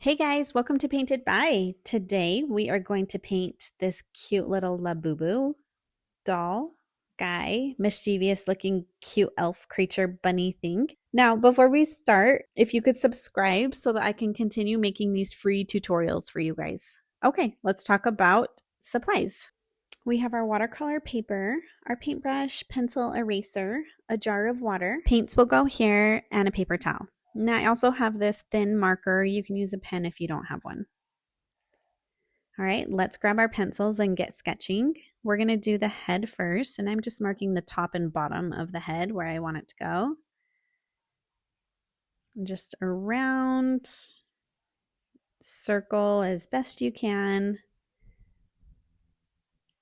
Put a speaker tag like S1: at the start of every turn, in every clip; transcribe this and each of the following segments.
S1: Hey guys, welcome to Painted By. Today we are going to paint this cute little Labubu doll guy, mischievous looking cute elf creature bunny thing. Now, before we start, if you could subscribe so that I can continue making these free tutorials for you guys. Okay, let's talk about supplies. We have our watercolor paper, our paintbrush, pencil, eraser, a jar of water. Paints will go here, and a paper towel. Now I also have this thin marker. You can use a pen if you don't have one. All right, let's grab our pencils and get sketching. We're going to do the head first, and I'm just marking the top and bottom of the head where I want it to go. Just a round circle as best you can.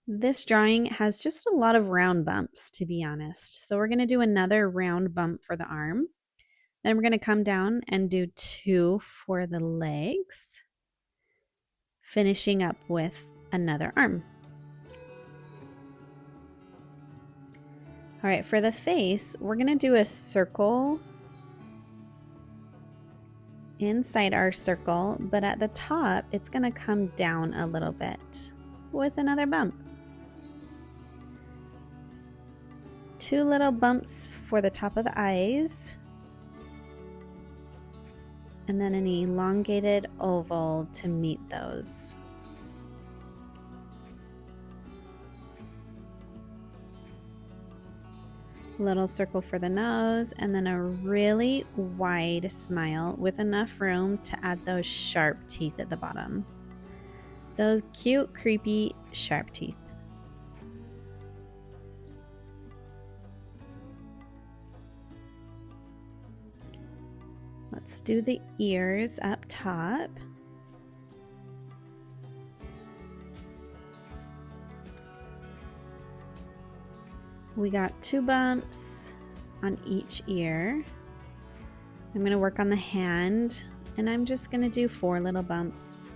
S1: This drawing has just a lot of round bumps, to be honest. So we're going to do another round bump for the arm. Then we're going to come down and do 2 for the legs, finishing up with another arm. All right, for the face, we're going to do a circle inside our circle, but at the top, it's going to come down a little bit with another bump. 2 little bumps for the top of the eyes, and then an elongated oval to meet those. Little circle for the nose, and then a really wide smile with enough room to add those sharp teeth at the bottom. Those cute, creepy, sharp teeth. Let's do the ears up top. We got 2 bumps on each ear. I'm going to work on the hand, and I'm just going to do 4 little bumps.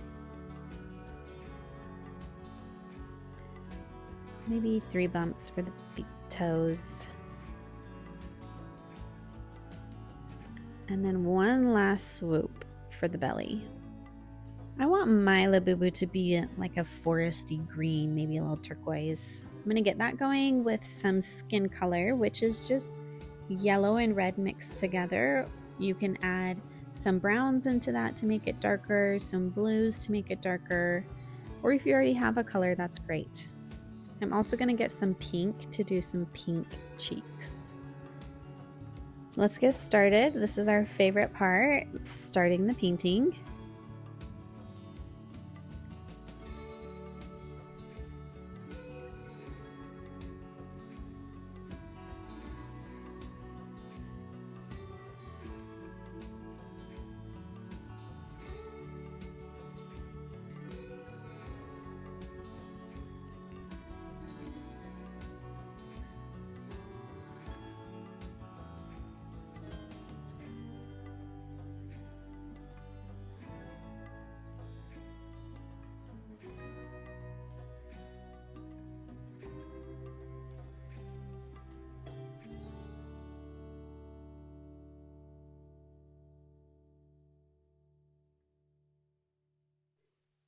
S1: Maybe 3 bumps for the toes. And then 1 last swoop for the belly. I want my Labubu to be like a foresty green, maybe a little turquoise. I'm going to get that going with some skin color, which is just yellow and red mixed together. You can add some browns into that to make it darker, some blues to make it darker, or if you already have a color, that's great. I'm also going to get some pink to do some pink cheeks. Let's get started. This is our favorite part, starting the painting.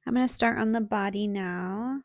S1: I'm going to start on the body now.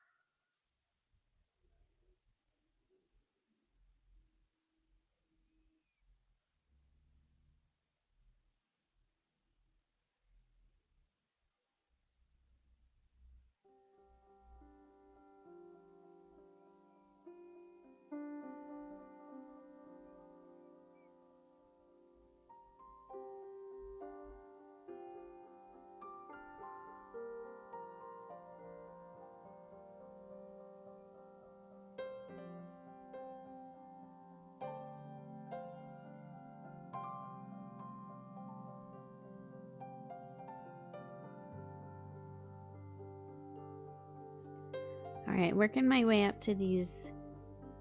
S1: All right, working my way up to these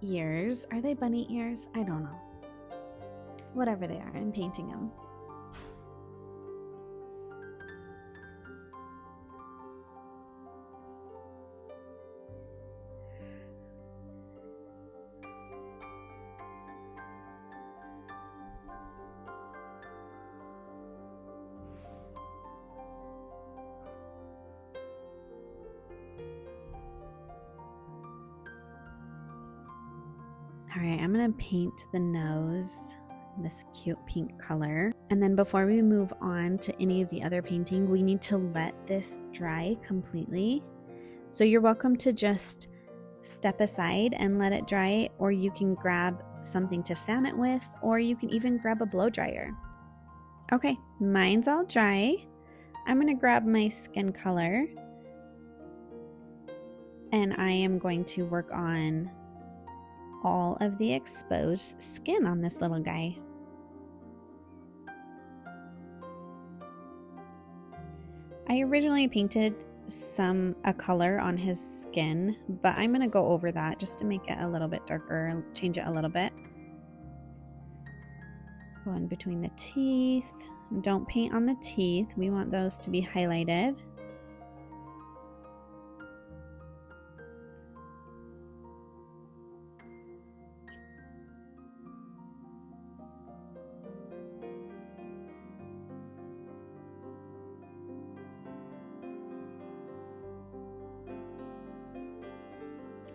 S1: ears. Are they bunny ears? I don't know. Whatever they are, I'm painting them. All right, I'm gonna paint the nose this cute pink color. And then before we move on to any of the other painting, we need to let this dry completely. So you're welcome to just step aside and let it dry, or you can grab something to fan it with, or you can even grab a blow dryer. Okay, mine's all dry. I'm gonna grab my skin color and I am going to work on all of the exposed skin on this little guy. I originally painted a color on his skin, but I'm gonna go over that just to make it a little bit darker, change it a little bit. Go in between the teeth. Don't paint on the teeth. We want those to be highlighted.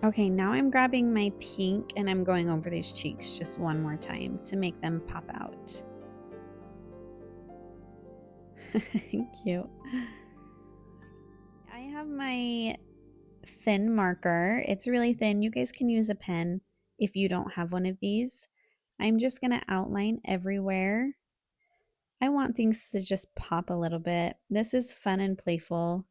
S1: Okay, now I'm grabbing my pink and I'm going over these cheeks just one more time to make them pop out. Cute. I have my thin marker. It's really thin. You guys can use a pen if you don't have one of these. I'm just going to outline everywhere. I want things to just pop a little bit. This is fun and playful.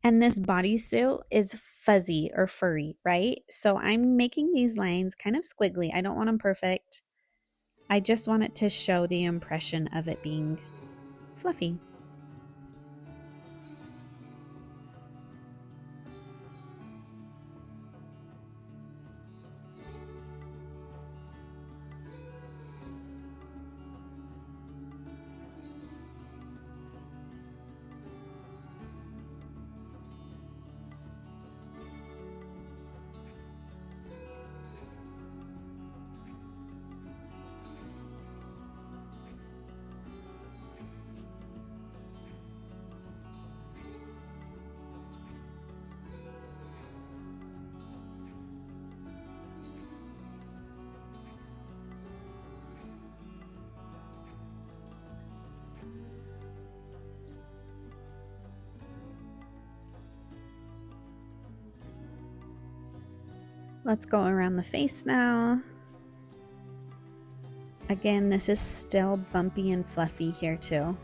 S1: And this bodysuit is fuzzy or furry, right? So I'm making these lines kind of squiggly. I don't want them perfect. I just want it to show the impression of it being fluffy. Let's go around the face now. Again, this is still bumpy and fluffy here too.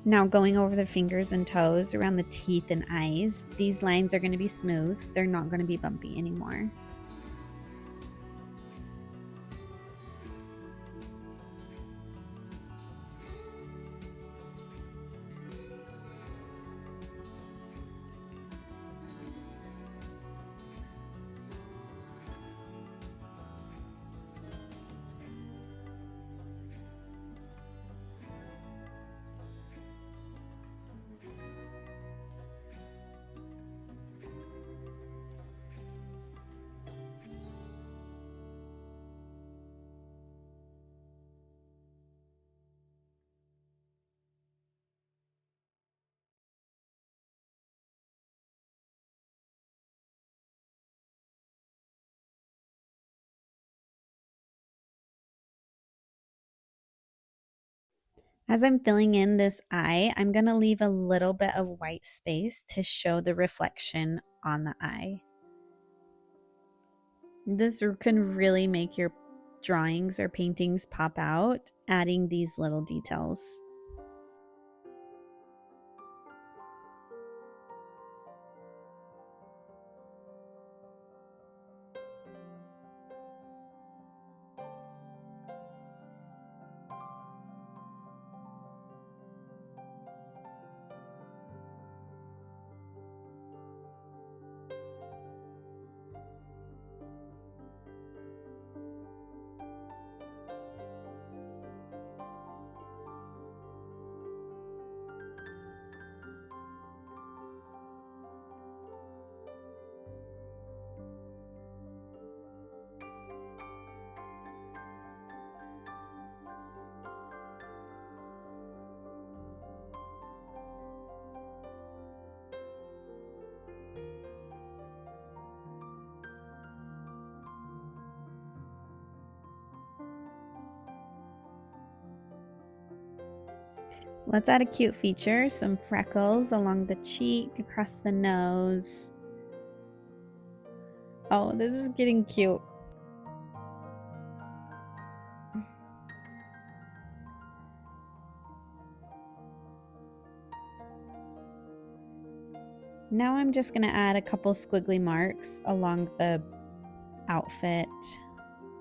S1: Now going over the fingers and toes around the teeth and eyes, these lines are going to be smooth. They're not going to be bumpy anymore. As I'm filling in this eye, I'm going to leave a little bit of white space to show the reflection on the eye. This can really make your drawings or paintings pop out, adding these little details. Let's add a cute feature, some freckles along the cheek, across the nose. Oh, this is getting cute. Now I'm just going to add a couple squiggly marks along the outfit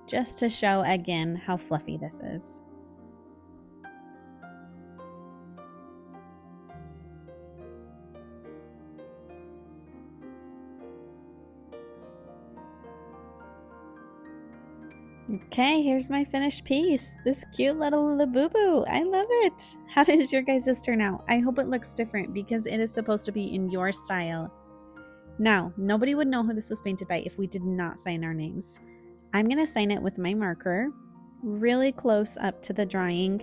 S1: just to show again how fluffy this is. Okay, here's my finished piece. This cute little Labubu. I love it. How does your guys' turn out? I hope it looks different because it is supposed to be in your style. Now, nobody would know who this was painted by if we did not sign our names. I'm going to sign it with my marker, really close up to the drawing.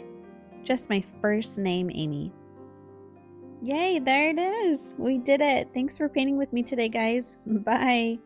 S1: Just my first name, Amy. Yay, there it is. We did it. Thanks for painting with me today, guys. Bye.